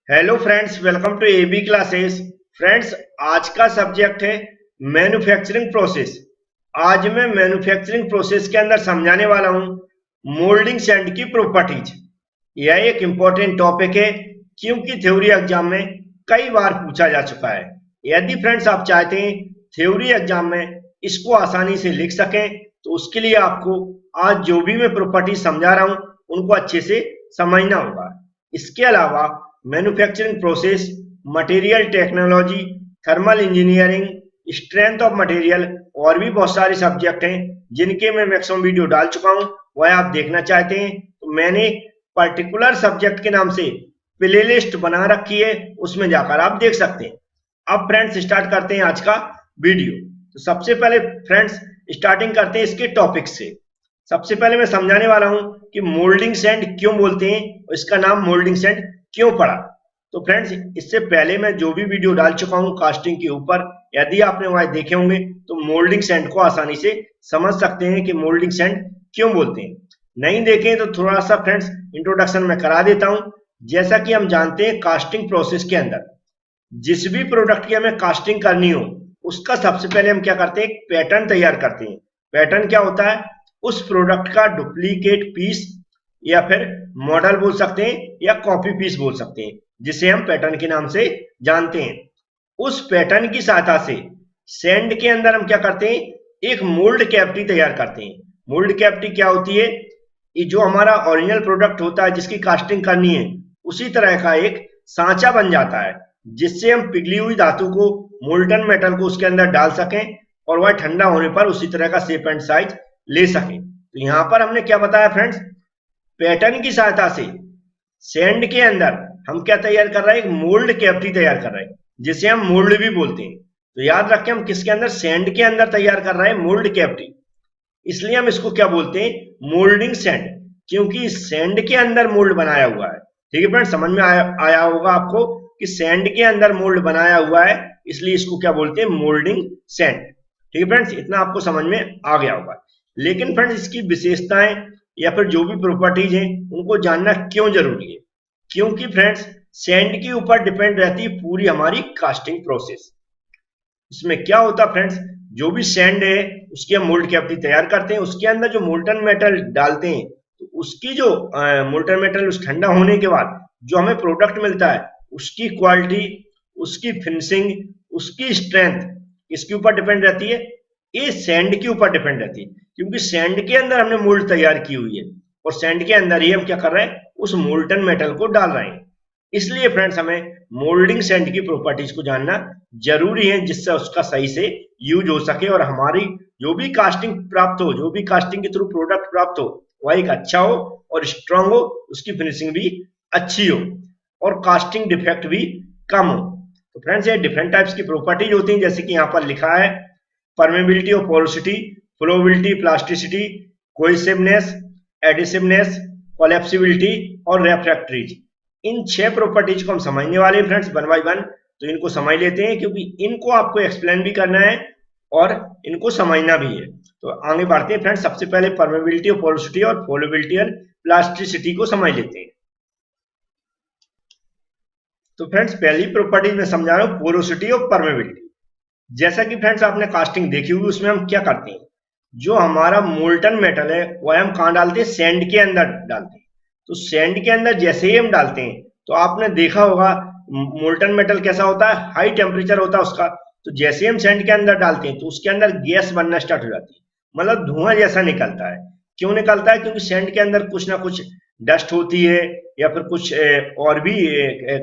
Hello friends, welcome to AB classes. Friends, आज का subject है मैन्युफैक्चरिंग प्रोसेस। आज मैं मैन्युफैक्चरिंग प्रोसेस के अंदर समझाने वाला हूं मोल्डिंग सैंड की प्रॉपर्टीज। यह एक इम्पोर्टेंट टॉपिक है क्योंकि थ्योरी एग्जाम में कई बार पूछा जा चुका है। यदि फ्रेंड्स आप चाहते हैं थ्योरी एग्जाम में इसको आसानी से लिख सकें तो उसके लिए आपको आज जो भी मैं प्रॉपर्टीज समझा रहा हूं उनको अच्छे से समझना होगा। इसके अलावा manufacturing process, material technology, thermal engineering, strength of material और भी बहुत सारे सब्जेक्ट हैं जिनके मैं मैक्सिमम वीडियो डाल चुका हूं। वह आप देखना चाहते हैं तो मैंने पर्टिकुलर सब्जेक्ट के नाम से प्लेलिस्ट बना रखी है, उसमें जाकर आप देख सकते हैं। अब फ्रेंड्स स्टार्ट करते हैं आज का वीडियो। तो सबसे पहले फ्रेंड्स स्टार्टिंग करते हैं इसके टॉपिक से। सबसे पहले मैं समझाने वाला हूं कि मोल्डिंग सैंड क्यों बोलते हैं और इसका नाम मोल्डिंग सैंड क्यों पड़ा। तो फ्रेंड्स इससे पहले मैं जो भी वीडियो डाल चुका हूं कास्टिंग के ऊपर, यदि आपने वहां देखे होंगे तो मोल्डिंग सैंड को आसानी से समझ सकते हैं कि मोल्डिंग सैंड क्यों बोलते हैं। नहीं देखें तो थोड़ा सा फ्रेंड्स इंट्रोडक्शन में करा देता हूं। जैसा कि हम जानते हैं कास्टिंग प्रोसेस के अंदर जिस भी प्रोडक्ट की हमें कास्टिंग करनी हो उसका सबसे पहले हम क्या करते हैं, एक पैटर्न तैयार करते हैं। पैटर्न क्या होता है, उस प्रोडक्ट का डुप्लीकेट पीस या फिर मॉडल बोल सकते हैं या कॉपी पीस बोल सकते हैं, जिसे हम पैटर्न के नाम से जानते हैं। उस पैटर्न की सहायता से सैंड के अंदर हम क्या करते हैं, एक मोल्ड कैविटी तैयार करते हैं। मोल्ड कैविटी क्या होती है, ये जो हमारा ओरिजिनल प्रोडक्ट होता है जिसकी कास्टिंग करनी है उसी तरह का एक सांचा बन जाता है, जिससे हम पिघली हुई धातु को, मोल्टन मेटल को उसके अंदर डाल सकें और वह ठंडा होने पर उसी तरह का शेप एंड साइज ले सकें। तो यहां पर हमने क्या बताया फ्रेंड्स, पैटर्न की सहायता से सैंड के अंदर हम क्या तैयार कर रहे हैं, एक मोल्ड कैविटी तैयार कर रहे हैं जिसे हम मोल्ड भी बोलते हैं। तो याद रखें हम किसके अंदर, सैंड के अंदर तैयार कर रहे हैं मोल्ड कैविटी, इसलिए हम इसको क्या बोलते हैं, मोल्डिंग सैंड, क्योंकि सैंड के अंदर मोल्ड बनाया हुआ है। ठीक है फ्रेंड्स, समझ में आया होगा आपको कि सैंड के अंदर मोल्ड बनाया हुआ है, इसलिए इसको क्या बोलते हैं, मोल्डिंग सैंड। ठीक है फ्रेंड्स, इतना आपको समझ में आ गया होगा। लेकिन फ्रेंड्स इसकी विशेषताएं या फिर जो भी प्रॉपर्टीज हैं उनको जानना क्यों जरूरी है, क्योंकि फ्रेंड्स सैंड के ऊपर डिपेंड रहती है पूरी हमारी कास्टिंग प्रोसेस। इसमें क्या होता है फ्रेंड्स, जो भी सैंड है उसकी हम मोल्ड कैविटी तैयार करते हैं, उसके अंदर जो मोल्टन मेटल डालते हैं तो उसकी जो मोल्टन मेटल उस ठंडा होने के बाद जो हमें प्रोडक्ट मिलता है उसकी क्वालिटी, उसकी फिनिशिंग, उसकी स्ट्रेंथ इसके ऊपर डिपेंड रहती है, ये सैंड के ऊपर डिपेंड रहती है। क्योंकि सैंड के अंदर हमने मोल्ड तैयार की हुई है और सैंड के अंदर ही हम क्या कर रहे हैं, उस मोल्टन मेटल को डाल रहे हैं। इसलिए फ्रेंड्स हमें मोल्डिंग सैंड की प्रॉपर्टीज को जानना जरूरी है, जिससे उसका सही से यूज हो सके और हमारी जो भी कास्टिंग प्राप्त हो, जो भी कास्टिंग के थ्रू प्रोडक्ट प्राप्त हो वह एक अच्छा हो और स्ट्रांग हो, उसकी फिनिशिंग भी अच्छी हो और कास्टिंग डिफेक्ट भी कम हो। तो फ्रेंड्स ये डिफरेंट टाइप्स की प्रॉपर्टीज होती हैं, जैसे कि यहाँ पर लिखा है, परमेबिलिटी और पोरोसिटी, फ्लोबिलिटी, प्लास्टिसिटी, कोहेसिवनेस, एडिसिवनेस, कोलैप्सिबिलिटी और रेफ्रैक्टरीज। इन 6 प्रॉपर्टीज को हम समझने वाले हैं फ्रेंड्स वन बाय वन। तो इनको समझ लेते हैं क्योंकि इनको आपको एक्सप्लेन भी करना है और इनको समझना भी है। तो आगे बढ़ते हैं फ्रेंड्स, सबसे पहले परमेबिलिटी और पोरोसिटी और फ्लोबिलिटी और प्लास्टिसिटी को समझ लेते हैं। तो फ्रेंड्स पहली प्रॉपर्टी मैं समझा रहा हूं, पोरोसिटी और परमेबिलिटी। जैसा कि फ्रेंड्स आपने कास्टिंग देखी हुई, उसमें हम क्या करते हैं, जो हमारा मोल्टन मेटल है वह हम कहां डालते हैं, सैंड के अंदर डालते हैं। तो सैंड के अंदर जैसे ही हम डालते हैं तो आपने देखा होगा मोल्टन मेटल कैसा होता है, हाई टेम्परेचर होता है उसका। तो जैसे ही हम सैंड के अंदर डालते हैं तो उसके अंदर गैस बनना स्टार्ट हो जाती है, मतलब धुआं जैसा निकलता है। क्यों निकलता है, क्योंकि सैंड के अंदर कुछ ना कुछ डस्ट होती है या फिर कुछ और भी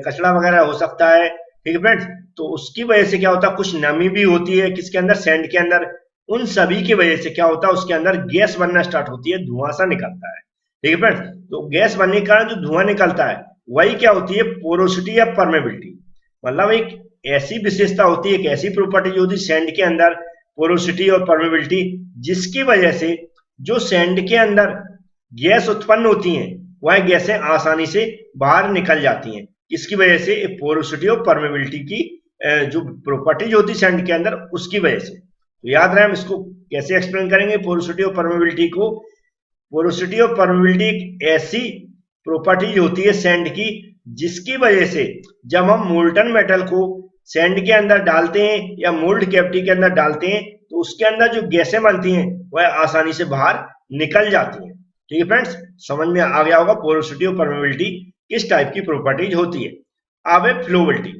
कचरा वगैरह हो सकता है। ठीक है फ्रेंड्स, तो उसकी वजह से क्या होता है, कुछ नमी भी होती है किसके अंदर, सैंड के अंदर। उन सभी की वजह से क्या होता है, उसके अंदर गैस बनना स्टार्ट होती है, धुआं सा निकलता है। ठीक है फ्रेंड्स, तो गैस बनने के कारण जो धुआं निकलता है वही क्या होती है, पोरोसिटी या परमेबिलिटी। मतलब एक ऐसी विशेषता होती है, एक ऐसी प्रॉपर्टी होती है सैंड के अंदर, पोरोसिटी और परमेबिलिटी, जिसकी वजह से जो सैंड के अंदर गैस उत्पन्न होती हैं वह गैसें आसानी से बाहर निकल जाती हैं। इसकी वजह से पोरोसिटी और परमेबिलिटी की जो प्रॉपर्टीज होती है सैंड के अंदर उसकी वजह से। तो याद रहे हम इसको कैसे एक्सप्लेन करेंगे पोरोसिटी और परमेबिलिटी को। पोरोसिटी और परमेबिलिटी एक ऐसी प्रॉपर्टीज होती है सैंड की जिसकी वजह से जब हम मोल्टन मेटल को सैंड के अंदर डालते हैं या मोल्ड कैविटी के अंदर डालते हैं तो उसके अंदर जो गैसें बनती हैं वह आसानी से बाहर निकल जाती हैं। ठीक है फ्रेंड्स, समझ में आ गया होगा पोरोसिटी और परमेबिलिटी किस टाइप की प्रॉपर्टीज होती है। अब है फ्लोबिलिटी।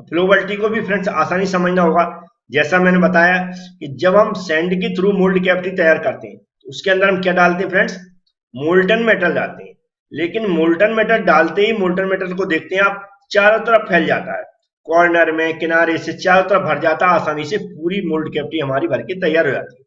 फ्लोबिलिटी को भी फ्रेंड्स आसानी समझना होगा। जैसा मैंने बताया कि जब हम सैंड के थ्रू मोल्ड कैविटी तैयार करते हैं तो उसके अंदर हम क्या डालते हैं फ्रेंड्स, मोल्टन मेटल डालते हैं। लेकिन मोल्टन मेटल डालते ही मोल्टन मेटल को देखते हैं आप चारों तरफ फैल जाता है, कॉर्नर में किनारे से चारों तरफ भर जाता है, आसानी से पूरी मोल्ड कैविटी हमारी भर के तैयार हो जाती है।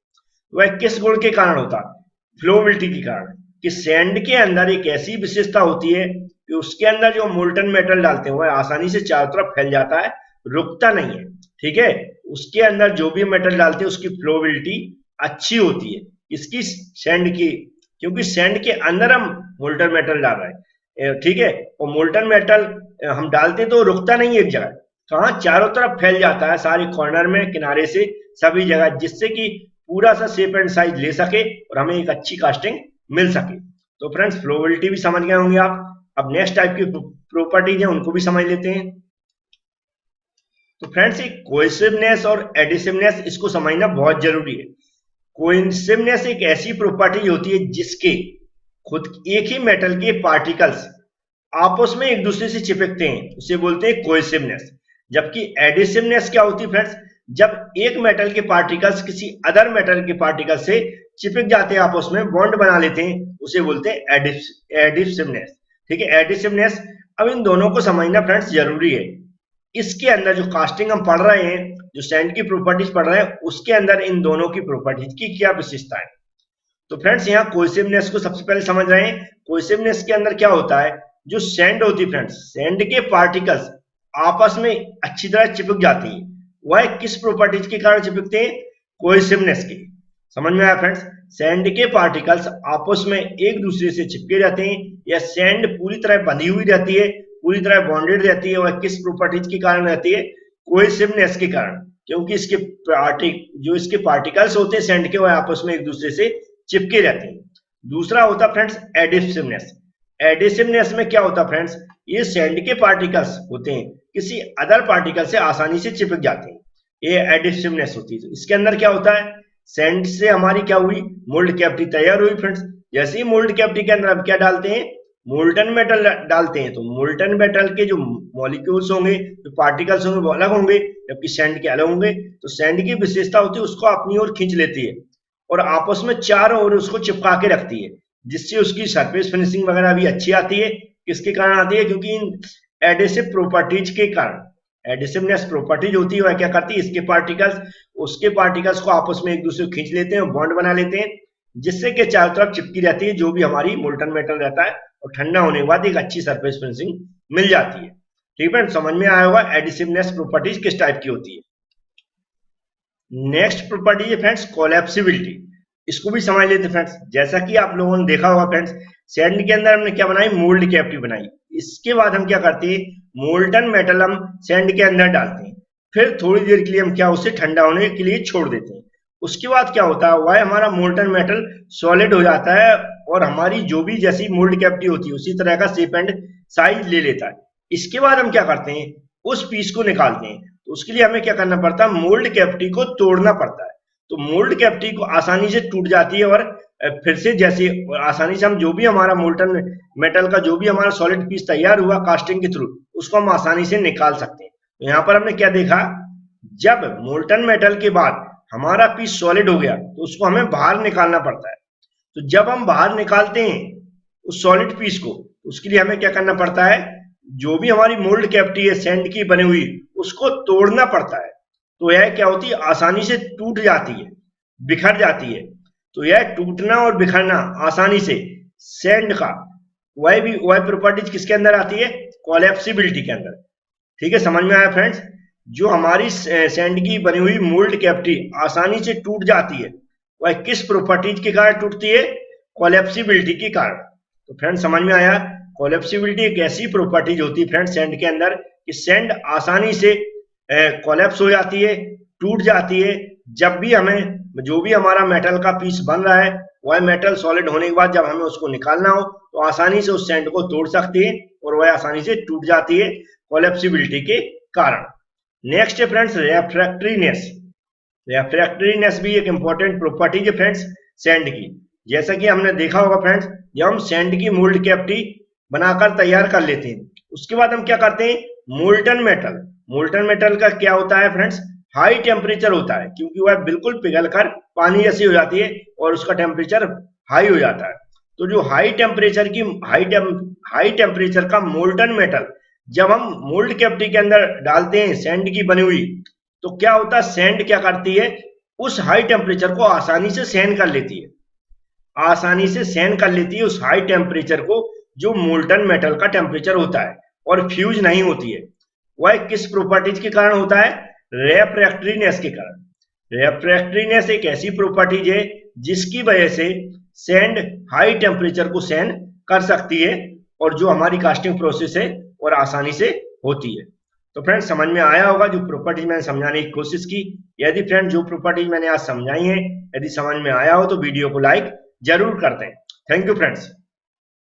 वह किस गुण के कारण होता है, फ्लोबिलिटी के कारण, कि सैंड के अंदर एक ऐसी विशेषता होती है कि उसके अंदर जो मोल्टन मेटल डालते हैं वह आसानी से चारों तरफ फैल जाता है, रुकता नहीं है। ठीक है, उसके अंदर जो भी मेटल डालते हैं उसकी फ्लोबिलिटी अच्छी होती है। इसकी सैंड की, क्योंकि सैंड के अंदर हम मोल्टन मेटल डाल रहे हैं। ठीक है, और मोल्टन मेटल हम डालते हैं तो रुकता नहीं एक जगह, कहाँ चारों तरफ फैल जाता है, सारे कॉर्नर में किनारे से सभी जगह, जिससे कि पूरा सा शेप एंड साइज ले सके और हमें एक अच्छी कास्टिंग मिल सके। तो फ्रेंड्स फ्लोबिलिटी भी समझ गए होंगे आप। अब नेक्स्ट टाइप की प्रॉपर्टीज हैं उनको भी समझ लेते हैं। तो फ्रेंड्स एक कोहेसिवनेस और एडिसिवनेस, इसको समझना बहुत जरूरी है। कोहेसिवनेस एक ऐसी प्रॉपर्टी होती है जिसके खुद एक ही मेटल के पार्टिकल्स आपस में एक दूसरे से चिपकते हैं, उसे बोलते हैं कोहेसिवनेस। जबकि एडिसिवनेस क्या होती है फ्रेंड्स, जब एक मेटल के पार्टिकल्स किसी अदर मेटल के पार्टिकल से चिपक जाते हैं, आपस में बॉन्ड बना लेते हैं, उसे बोलते हैं एडिसिवनेस। ठीक है, एडिसिवनेस। अब इन दोनों को समझना फ्रेंड्स जरूरी है। इसके अंदर जो कास्टिंग हम पढ़ रहे हैं, जो सैंड की प्रॉपर्टीज पढ़ रहे हैं, उसके अंदर इन दोनों की प्रॉपर्टीज की क्या विशेषता है। तो फ्रेंड्स यहाँ कोहेसिवनेस को सबसे पहले समझ रहे हैं। कोहेसिवनेस के अंदर क्या होता है, जो सैंड होती है फ्रेंड्स, सैंड के पार्टिकल्स आपस में अच्छी तरह चिपक जाती हैं। वह किस प्रॉपर्टीज के कारण चिपकते हैं, कोहेसिवनेस के। समझ में आया फ्रेंड्स, सैंड के पार्टिकल्स आपस में एक दूसरे से चिपके रहते हैं, या सैंड पूरी तरह बंधी हुई रहती है, पूरी तरह बॉन्डेड रहती है। वह किस प्रॉपर्टीज के कारण रहती है, कोहेसिवनेस के कारण, क्योंकि इसके पार्टिकल्स होते हैं सैंड के, वह आपस में एक दूसरे से चिपके रहते हैं। दूसरा होता फ्रेंड्स एडिसिवनेस। एडिसिवनेस में क्या होता फ्रेंड्स, ये सैंड के पार्टिकल्स होते हैं किसी अदर पार्टिकल से आसानी से चिपक जाते हैं, ये एडिसिवनेस होती है। तो इसके अंदर क्या होता है, सैंड से हमारी क्या हुई, मोल्ड कैविटी तैयार हुई फ्रेंड्स। जैसे ही मोल्ड कैविटी के अंदर हम क्या डालते हैं, मोल्टन मेटल डालते हैं, तो मोल्टन मेटल के जो मॉलिक्यूल्स होंगे, जो पार्टिकल्स होंगे, वो अलग होंगे, जबकि सैंड के अलग होंगे। तो सैंड की विशेषता होती है उसको अपनी ओर खींच लेती है और आपस में चारों ओर उसको चिपका के रखती है, जिससे उसकी सरफेस फिनिशिंग वगैरह भी अच्छी आती है। किसके कारण आती है, क्योंकि इन एडिसिव प्रॉपर्टीज के कारण, एडिसिवनेस प्रॉपर्टीज होती है, वह क्या करती है, इसके पार्टिकल्स उसके पार्टिकल्स को आपस में एक दूसरे को खींच लेते हैं, बॉन्ड बना लेते हैं, जिससे कि चारों तरफ चिपकी रहती है जो भी हमारी मोल्टन मेटल रहता है, और ठंडा होने के बाद एक अच्छी सरफेस फिनिशिंग मिल जाती है। ठीक है, समझ में आया होगा एडिसिवनेस प्रॉपर्टीज किस टाइप की होती है। नेक्स्ट प्रॉपर्टी है फ्रेंड्स कोलैप्सिबिलिटी। इसको भी समझ लेते फ्रेंड्स। जैसा कि आप लोगों ने देखा होगा फ्रेंड्स, सैंड के अंदर हमने क्या बनाई, मोल्ड कैविटी बनाई। इसके बाद हम क्या करते हैं, मोल्टन मेटल हम सैंड के अंदर डालते हैं, फिर थोड़ी देर के लिए हम क्या उसे ठंडा होने के लिए छोड़ देते हैं। उसके बाद क्या होता है, वह हमारा मोल्टन मेटल सॉलिड हो जाता है और हमारी जो भी जैसी मोल्ड कैविटी होती है उसी तरह का शेप एंड साइज ले लेता है। इसके बाद हम क्या करते हैं, उस पीस को निकालते हैं। तो उसके लिए हमें क्या करना पड़ता है, मोल्ड कैविटी को तोड़ना पड़ता है। तो मोल्ड कैविटी को आसानी से टूट जाती है और फिर से जैसे आसानी से हम जो भी हमारा मोल्टन मेटल का जो भी हमारा सॉलिड पीस तैयार हुआ कास्टिंग के थ्रू, उसको हम आसानी से निकाल सकते हैं। तो यहाँ पर हमने क्या देखा, जब मोल्टन मेटल के बाद हमारा पीस सॉलिड हो गया तो उसको हमें बाहर निकालना पड़ता है। तो जब हम बाहर निकालते हैं उस सॉलिड पीस को, उसके लिए हमें क्या करना पड़ता है, जो भी हमारी मोल्ड कैविटी है सैंड की बनी हुई, उसको तोड़ना पड़ता है। तो यह क्या होती है, आसानी से टूट जाती है, बिखर जाती है। तो यह टूटना और बिखरना आसानी से सैंड का वह प्रॉपर्टीज किसके अंदर आती है, कोलैप्सिबिलिटी के अंदर। ठीक है, समझ में आया फ्रेंड्स। जो हमारी सैंड की बनी हुई मोल्ड कैविटी आसानी से टूट जाती है, वह किस प्रॉपर्टीज के कारण टूटती है, कोलैप्सिबिलिटी के कारण। तो फ्रेंड्स समझ में आया, कोलैप्सिबिलिटी एक ऐसी प्रॉपर्टीज होती है फ्रेंड्स सैंड के अंदर कि सैंड आसानी से कोलैप्स हो जाती है, टूट जाती है। जब भी हमें जो भी हमारा मेटल का पीस बन रहा है वह मेटल सॉलिड होने के बाद जब हमें उसको निकालना हो तो आसानी से उस सैंड को तोड़ सकती है और वह आसानी से टूट जाती है कोलैप्सिबिलिटी के कारण। नेक्स्ट है फ्रेंड्स रेफ्रैक्टरीनेस। रेफ्रैक्टरीनेस भी एक इंपॉर्टेंट प्रॉपर्टी है फ्रेंड्स सैंड की। जैसा कि हमने देखा होगा फ्रेंड्स, जब हम सैंड की मोल्ड कैविटी बनाकर तैयार कर लेते हैं उसके बाद हम क्या करते हैं, मोल्टन मेटल का क्या होता है फ्रेंड्स, हाई टेम्परेचर होता है, क्योंकि वह बिल्कुल पिघलकर पानी जैसी हो जाती है और उसका टेम्परेचर हाई हो जाता है। तो जो हाई टेम्परेचर का मोल्टन मेटल जब हम मोल्ड कैविटी के अंदर डालते हैं सैंड की बनी हुई, तो क्या होता है, सैंड क्या करती है, उस हाई टेम्परेचर को आसानी से सहन कर लेती है, उस हाई टेम्परेचर को जो मोल्टन मेटल का टेम्परेचर होता है, और फ्यूज नहीं होती है। वह किस प्रॉपर्टीज के कारण होता है, रेफ्रैक्टरीनेस के कारण। रेफ्रैक्टरीनेस एक ऐसी प्रॉपर्टीज है जिसकी वजह से सैंड हाई टेम्परेचर को सहन कर सकती है और जो हमारी कास्टिंग प्रोसेस है और आसानी से होती है। तो फ्रेंड्स समझ में आया होगा जो प्रॉपर्टीज मैंने समझाने की कोशिश की। यदि फ्रेंड जो प्रॉपर्टीज मैंने आज समझाई है यदि समझ में आया हो तो वीडियो को लाइक जरूर करते हैं। Thank you friends.